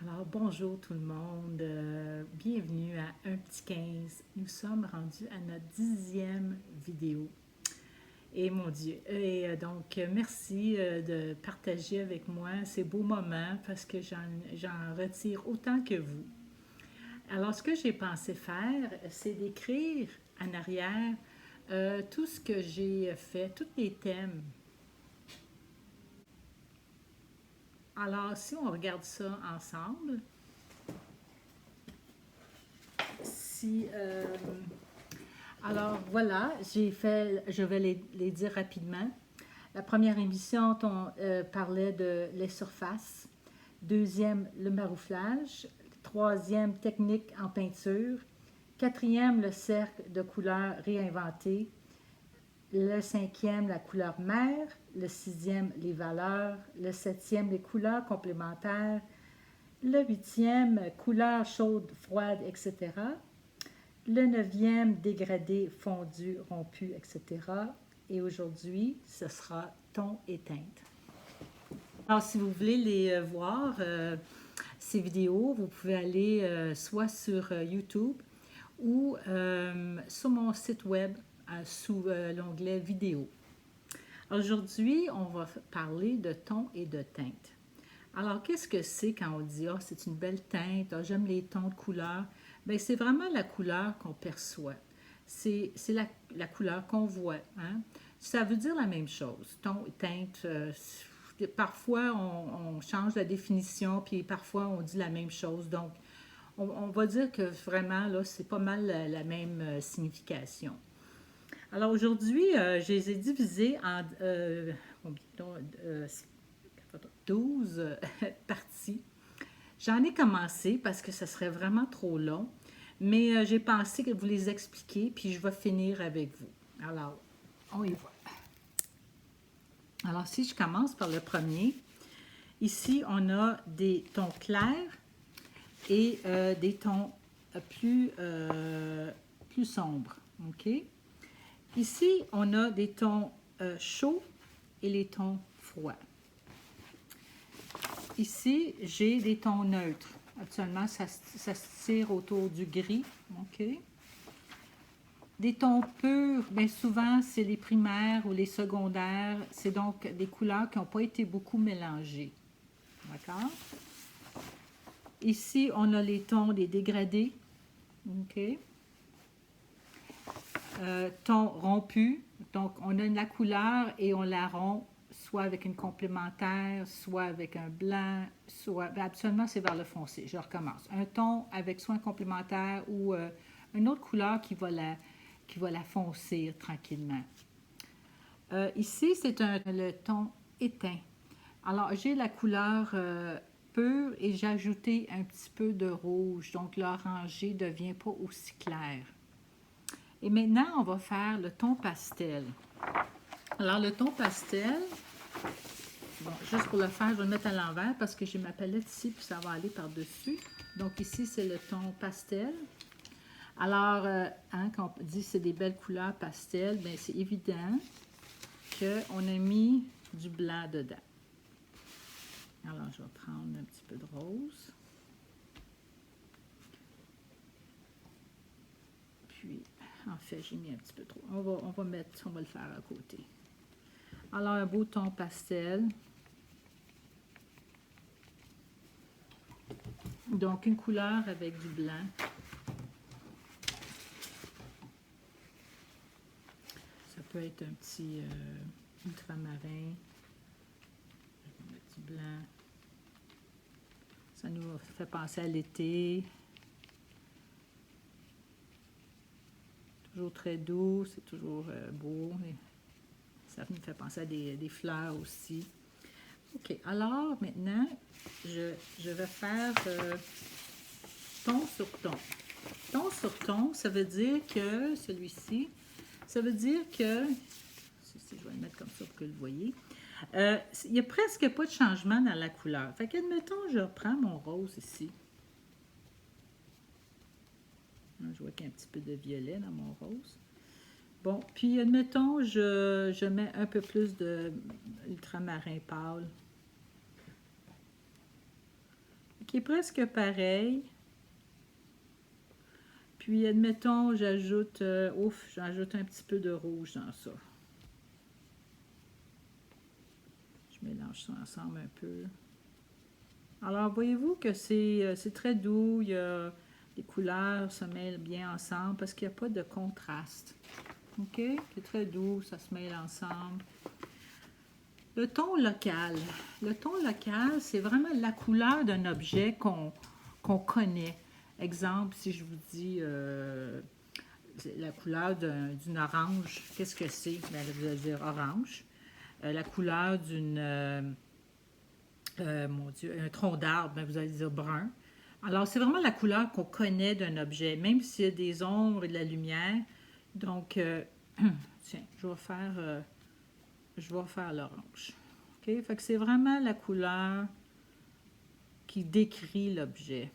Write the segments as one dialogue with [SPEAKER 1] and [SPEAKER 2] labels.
[SPEAKER 1] Alors, bonjour tout le monde, bienvenue à Un petit 15. Nous sommes rendus à notre 10e vidéo. Et mon Dieu, merci de partager avec moi ces beaux moments parce que j'en retire autant que vous. Alors, ce que j'ai pensé faire, c'est d'écrire en arrière tout ce que j'ai fait, tous les thèmes. Alors, si on regarde ça ensemble, si Alors voilà, je vais les dire rapidement. La première émission, on parlait de les surfaces. Deuxième, le marouflage. Troisième, technique en peinture. Quatrième, le cercle de couleurs réinventé. Le cinquième, la couleur mère. Le sixième, les valeurs. Le septième, les couleurs complémentaires. Le huitième, couleurs chaudes, froides, etc. Le neuvième, dégradé, fondu, rompu, etc. Et aujourd'hui, ce sera ton et teinte. Alors, si vous voulez les voir, ces vidéos, vous pouvez aller soit sur YouTube ou sur mon site web sous l'onglet vidéo. Aujourd'hui, on va parler de ton et de teinte. Alors, qu'est-ce que c'est quand on dit « Ah, c'est une belle teinte, ah, j'aime les tons de couleur ». Bien, c'est vraiment la couleur qu'on perçoit. C'est la couleur qu'on voit. Hein? Ça veut dire la même chose. Ton, teinte, parfois on change la définition, puis parfois on dit la même chose. Donc, on va dire que vraiment, là, c'est pas mal la même signification. Alors aujourd'hui, je les ai divisés en 12 parties. J'en ai commencé parce que ce serait vraiment trop long, mais j'ai pensé que vous les expliquer, puis je vais finir avec vous. Alors, on y va. Alors, si je commence par le premier, ici, on a des tons clairs et des tons plus sombres. OK? Ici, on a des tons chauds et les tons froids. Ici, j'ai des tons neutres. Actuellement, ça se tire autour du gris. OK? Des tons purs, bien souvent, c'est les primaires ou les secondaires. C'est donc des couleurs qui n'ont pas été beaucoup mélangées. D'accord? Ici, on a les tons des dégradés. OK? Tons rompus. Donc, on a la couleur et on la rompt soit avec une complémentaire, soit avec un blanc, soit... Ben, absolument, c'est vers le foncé. Je recommence. Un ton avec soit un complémentaire ou une autre couleur qui va la foncir tranquillement. Ici, c'est le ton éteint. Alors, j'ai la couleur pure et j'ai ajouté un petit peu de rouge. Donc, l'orangé ne devient pas aussi clair. Et maintenant, on va faire le ton pastel. Alors, le ton pastel, bon, juste pour le faire, je vais le mettre à l'envers parce que j'ai ma palette ici, puis ça va aller par-dessus. Donc, ici, c'est le ton pastel. Alors, quand on dit que c'est des belles couleurs pastel, bien, c'est évident qu'on a mis du blanc dedans. Alors, je vais prendre un petit peu de rose. Puis, en fait, j'ai mis un petit peu trop. On va le faire à côté. Alors, un beau ton pastel. Donc, une couleur avec du blanc. Ça peut être un petit ultramarin. Je vais mettre du blanc. Ça nous fait penser à l'été. Toujours très doux, c'est toujours beau. Ça nous fait penser à des fleurs aussi. OK, alors maintenant, je vais faire ton sur ton. Ton sur ton, ça veut dire que, celui-ci, ça veut dire que, je vais le mettre comme ça pour que vous le voyez, il n'y a presque pas de changement dans la couleur. Fait qu'admettons, je reprends mon rose ici. Je vois qu'il y a un petit peu de violet dans mon rose. Bon, puis admettons, je mets un peu plus de ultramarin pâle. qui est presque pareil. Puis, admettons, j'ajoute j'ajoute un petit peu de rouge dans ça. Je mélange ça ensemble un peu. Alors, voyez-vous que c'est très doux, les couleurs se mêlent bien ensemble parce qu'il n'y a pas de contraste. OK? C'est très doux, ça se mêle ensemble. Le ton local. Le ton local, c'est vraiment la couleur d'un objet qu'on connaît. Exemple, si je vous dis la couleur d'une orange, qu'est-ce que c'est? Bien, vous allez dire orange. La couleur mon Dieu, un tronc d'arbre, bien, vous allez dire brun. Alors, c'est vraiment la couleur qu'on connaît d'un objet, même s'il y a des ombres et de la lumière. Donc, tiens, je vais faire l'orange. OK? Fait que c'est vraiment la couleur qui décrit l'objet.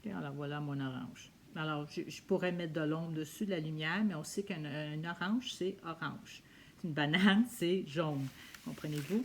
[SPEAKER 1] OK? Alors, voilà mon orange. Alors, je pourrais mettre de l'ombre dessus, de la lumière, mais on sait qu'un orange, c'est orange. Une banane, c'est jaune. Comprenez-vous?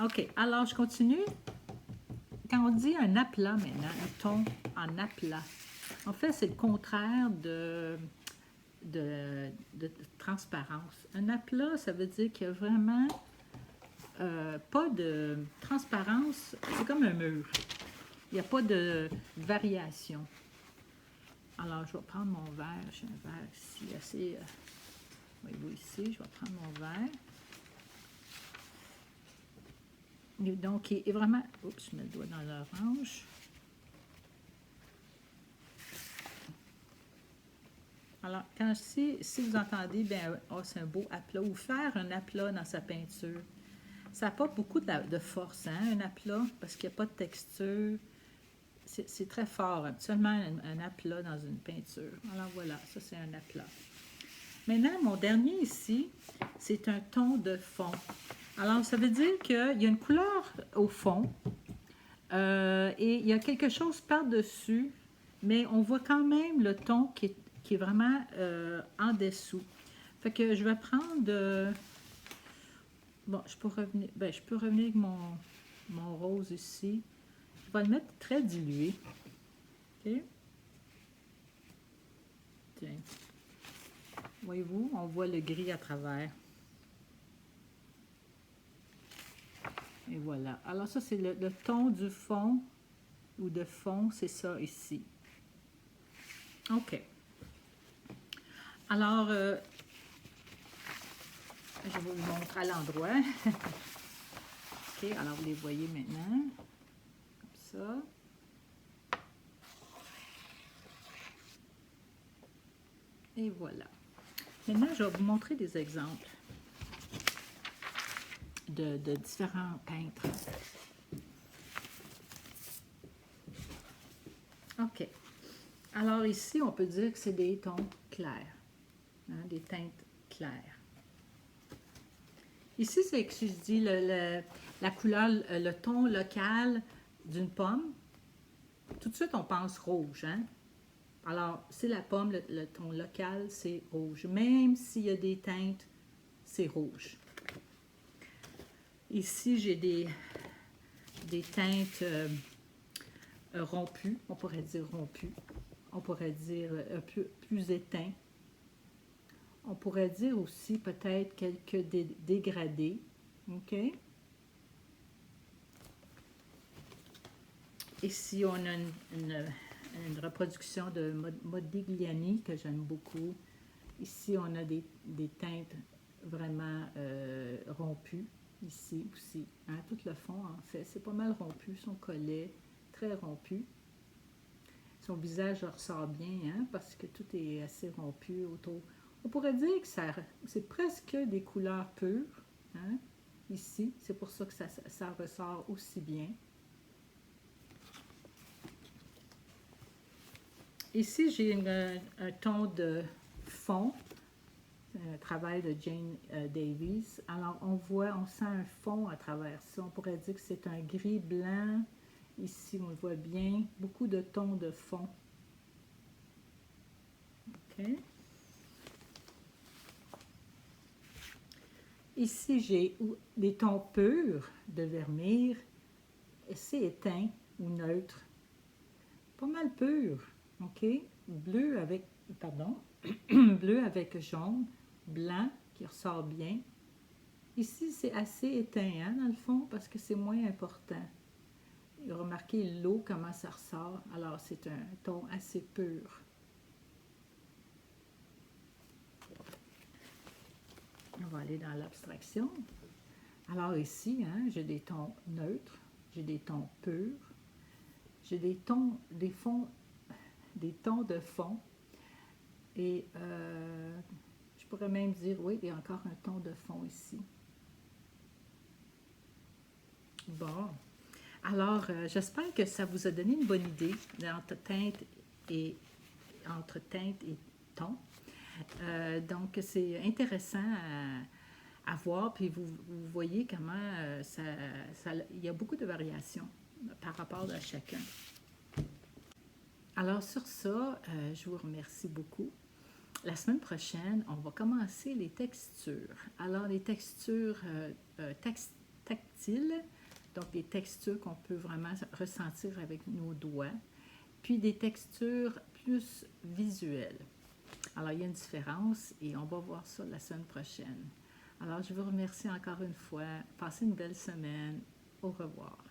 [SPEAKER 1] OK. Alors, je continue. Quand on dit un aplat maintenant, un ton en aplat, en fait, c'est le contraire de transparence. Un aplat, ça veut dire qu'il y a vraiment pas de transparence. C'est comme un mur. Il n'y a pas de variation. Alors, je vais prendre mon verre. J'ai un verre ici assez... voyez-vous ici, je vais prendre mon verre. Et donc, il est vraiment... Oups, je mets le doigt dans l'orange. Alors, si vous entendez, bien, oh, c'est un beau aplat, ou faire un aplat dans sa peinture, ça n'a pas beaucoup de force, hein, un aplat, parce qu'il n'y a pas de texture. C'est très fort, habituellement, un aplat dans une peinture. Alors voilà, ça c'est un aplat. Maintenant, mon dernier ici, c'est un ton de fond. Alors, ça veut dire qu'il y a une couleur au fond et il y a quelque chose par-dessus, mais on voit quand même le ton qui est vraiment en dessous. Fait que je vais prendre... bon, je peux revenir avec mon rose ici. Je vais le mettre très dilué. OK? Tiens. Voyez-vous, on voit le gris à travers. Et voilà. Alors ça, c'est le ton du fond ou de fond, c'est ça ici. OK. Alors, je vais vous montrer à l'endroit. OK, alors vous les voyez maintenant. Comme ça. Et voilà. Maintenant, je vais vous montrer des exemples de différents peintres. OK. Alors ici, on peut dire que c'est des tons clairs, hein, des teintes claires. Ici, c'est que je dis la couleur, le ton local d'une pomme. Tout de suite, on pense rouge, hein? Alors, c'est la pomme, le ton local, c'est rouge. Même s'il y a des teintes, c'est rouge. Ici, j'ai des teintes rompues, on pourrait dire rompues. On pourrait dire un peu plus éteints. On pourrait dire aussi peut-être quelques dégradés. OK? Ici, on a une reproduction de Modigliani que j'aime beaucoup. Ici, on a des teintes vraiment rompues. Ici aussi. Hein? Tout le fond, en fait, c'est pas mal rompu. Son collet, très rompu. Son visage ressort bien, hein? Parce que tout est assez rompu autour. On pourrait dire que c'est presque des couleurs pures. Hein? Ici, c'est pour ça que ça ressort aussi bien. Ici, j'ai un ton de fond, un travail de Jane Davies. Alors, on sent un fond à travers ça. On pourrait dire que c'est un gris blanc. Ici, on le voit bien. Beaucoup de tons de fond. OK. Ici, j'ai des tons purs de vermeil. assez éteint ou neutre. Pas mal pur, OK? Bleu avec, pardon, bleu avec jaune, blanc qui ressort bien. Ici, c'est assez éteint, hein, dans le fond, parce que c'est moins important. Et remarquez l'eau, comment ça ressort. Alors, c'est un ton assez pur. On va aller dans l'abstraction. Alors ici, hein, j'ai des tons neutres, j'ai des tons purs, j'ai des tons, des tons de fond. Et je pourrais même dire, oui, il y a encore un ton de fond ici. Bon, alors j'espère que ça vous a donné une bonne idée entre teinte et ton. Donc, c'est intéressant à voir, puis vous voyez comment il y a beaucoup de variations par rapport à chacun. Alors, sur ça, je vous remercie beaucoup. La semaine prochaine, on va commencer les textures. Alors, les textures tactiles, donc des textures qu'on peut vraiment ressentir avec nos doigts, puis des textures plus visuelles. Alors, il y a une différence et on va voir ça la semaine prochaine. Alors, je vous remercie encore une fois. Passez une belle semaine. Au revoir.